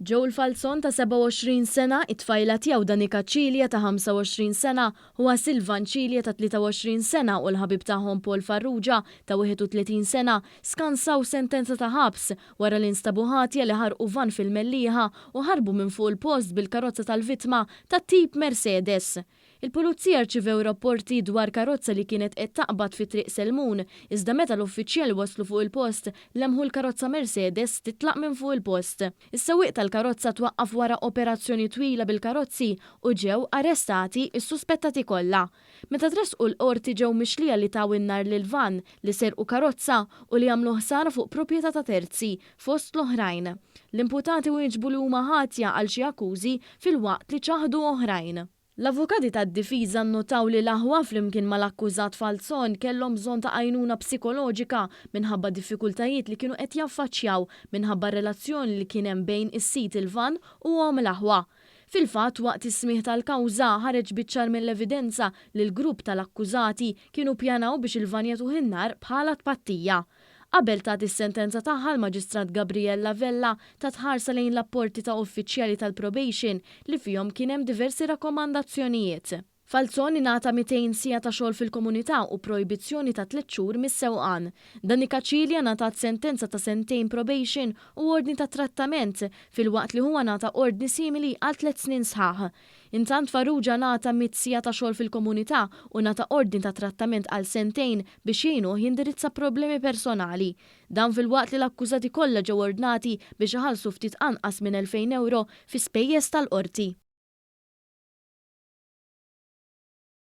Joe Falzon ta' 27 sena, it-tfajla tiegħu Danica Cilja ta' 25 sena u Silvan Cilja ta' 23 sena u l-ħabib tagħhom Paul Farrugia ta' 31 sena skansaw sentenza ta' ħabs wara l-instabu ħatja li ħarqu van fil-Mellieħa u ħarbu minn fuq il-post bil-karozza tal-vittma ta' tip Mercedes. Il-pulizija rċivew rapporti dwar karozza li kienet qed taqbad fi triq Selmun, iżda meta l-uffiċjali waslu fuq il-post lemħu l-karozza Mercedes titlaq minn fuq il-post. Is-sewwieq tal-karozza twaqqaf wara operazzjoni twila bil-karozzi u ġew arrestati is-suspettati kollha. Meta tresqu l-qorti ġew mixlija li taw in-nar lil van li serqu karozza u li għamlu ħsara fuq proprjetà ta' terzi fost l-oħrajn. L-imputati wieġbu li huma ħatja għal xi akkużi fil-waqt li ċaħdu oħrajn. L-avukati tad-difiża nnotaw li l-aħwa flimkien mal-akkużat Falzon kellhom bżonn ta' għajnuna psikoloġika minħabba diffikultajiet li kienu qed jaffaċċjaw minħabba relazzjoni li kien hemm bejn is-sit il-van u għom l-aħwa. Fil-fatt waqt is-smieħ tal-kawża ħareġ biċċar mill-evidenza li l-grupp tal-akkużati kienu ppjanaw biex il-van jagħtuh in-nar bħala tpattija. Qabel tagħti is-sentenza tagħha l-Maġistrat Gabriella Vella ta' tħarsa lejn l-apporti ta' uffiċjali tal-probation li fihom kien hemm diversi rakkomandazzjonijiet. Falzon ingħata 200 siegħa ta' xogħol fil-komunità u projbizzjoni ta' 3 xhur mis-sewqan. Danica Cilja ngħatat sentenza ta' 2 probation u ordni ta' trattament fil-waqt li huwa ngħata ordni simili għal 3 snin sħaħ. Intant Farrugia ngħata 100 siegħa ta' xogħol fil-komunità u ngħata ordni ta' trattament għal 2 biex jgħinuh jindirizza problemi personali. Dan fil-waqt li l-akkużati kollha ġew ordnati biex iħallsu ftit anqas minn 2000 euro fi spejjeż tal-qorti.